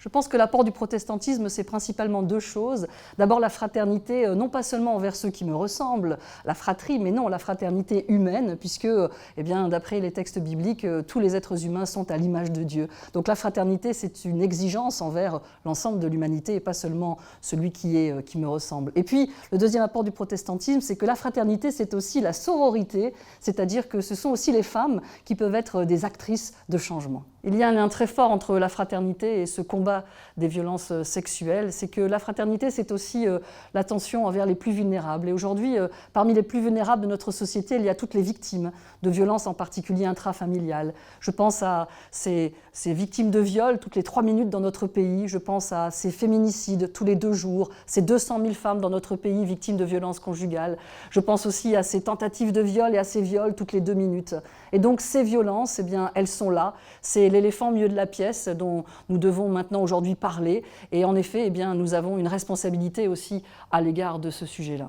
Je pense que l'apport du protestantisme, c'est principalement deux choses. D'abord la fraternité, non pas seulement envers ceux qui me ressemblent, la fratrie, mais non, la fraternité humaine, puisque, eh bien, d'après les textes bibliques, tous les êtres humains sont à l'image de Dieu. Donc la fraternité, c'est une exigence envers l'ensemble de l'humanité et pas seulement celui qui me ressemble. Et puis, le deuxième apport du protestantisme, c'est que la fraternité, c'est aussi la sororité, c'est-à-dire que ce sont aussi les femmes qui peuvent être des actrices de changement. Il y a un lien très fort entre la fraternité et ce combat des violences sexuelles, c'est que la fraternité, c'est aussi l'attention envers les plus vulnérables. Et aujourd'hui, parmi les plus vulnérables de notre société, il y a toutes les victimes de violences, en particulier intrafamiliales. Je pense à ces victimes de viol toutes les 3 minutes dans notre pays, je pense à ces féminicides tous les 2 jours, ces 200 000 femmes dans notre pays victimes de violences conjugales. Je pense aussi à ces tentatives de viol et à ces viols toutes les 2 minutes. Et donc ces violences, eh bien, elles sont là. C'est l'éléphant au milieu de la pièce dont nous devons maintenant aujourd'hui parler. Et en effet, eh bien, nous avons une responsabilité aussi à l'égard de ce sujet-là.